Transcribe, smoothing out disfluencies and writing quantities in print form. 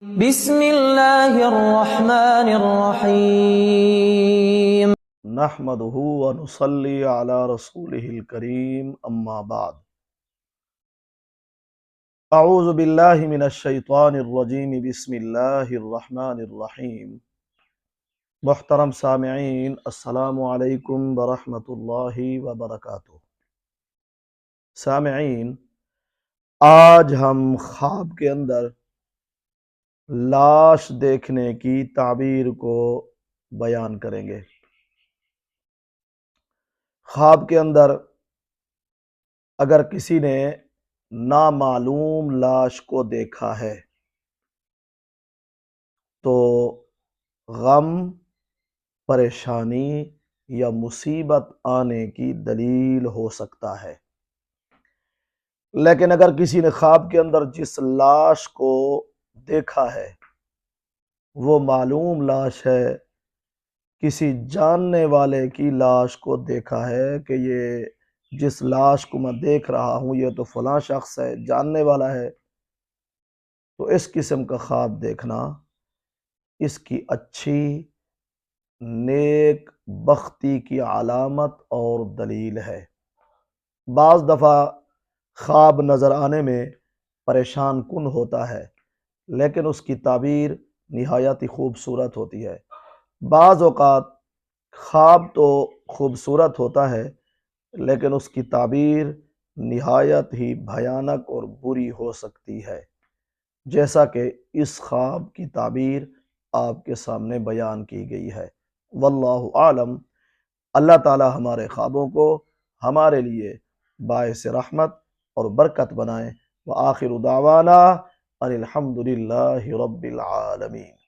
بسم اللہ الرحمن الرحیم نحمده ونصلي على رسوله الكريم اما بعد اعوذ باللہ من الشیطان الرجیم بسم اللہ الرحمن الرحیم محترم سامعین السلام علیکم ورحمۃ اللہ وبرکاتہ۔ سامعین، آج ہم خواب کے اندر لاش دیکھنے کی تعبیر کو بیان کریں گے۔ خواب کے اندر اگر کسی نے نامعلوم لاش کو دیکھا ہے تو غم، پریشانی یا مصیبت آنے کی دلیل ہو سکتا ہے۔ لیکن اگر کسی نے خواب کے اندر جس لاش کو دیکھا ہے وہ معلوم لاش ہے، کسی جاننے والے کی لاش کو دیکھا ہے کہ یہ جس لاش کو میں دیکھ رہا ہوں یہ تو فلاں شخص ہے، جاننے والا ہے، تو اس قسم کا خواب دیکھنا اس کی اچھی نیک بختی کی علامت اور دلیل ہے۔ بعض دفعہ خواب نظر آنے میں پریشان کن ہوتا ہے لیکن اس کی تعبیر نہایت ہی خوبصورت ہوتی ہے۔ بعض اوقات خواب تو خوبصورت ہوتا ہے لیکن اس کی تعبیر نہایت ہی بھیانک اور بری ہو سکتی ہے، جیسا کہ اس خواب کی تعبیر آپ کے سامنے بیان کی گئی ہے۔ واللہ عالم۔ اللہ تعالی ہمارے خوابوں کو ہمارے لیے باعث رحمت اور برکت بنائے۔ وآخر دعوانا ان الحمد للہ رب العالمین۔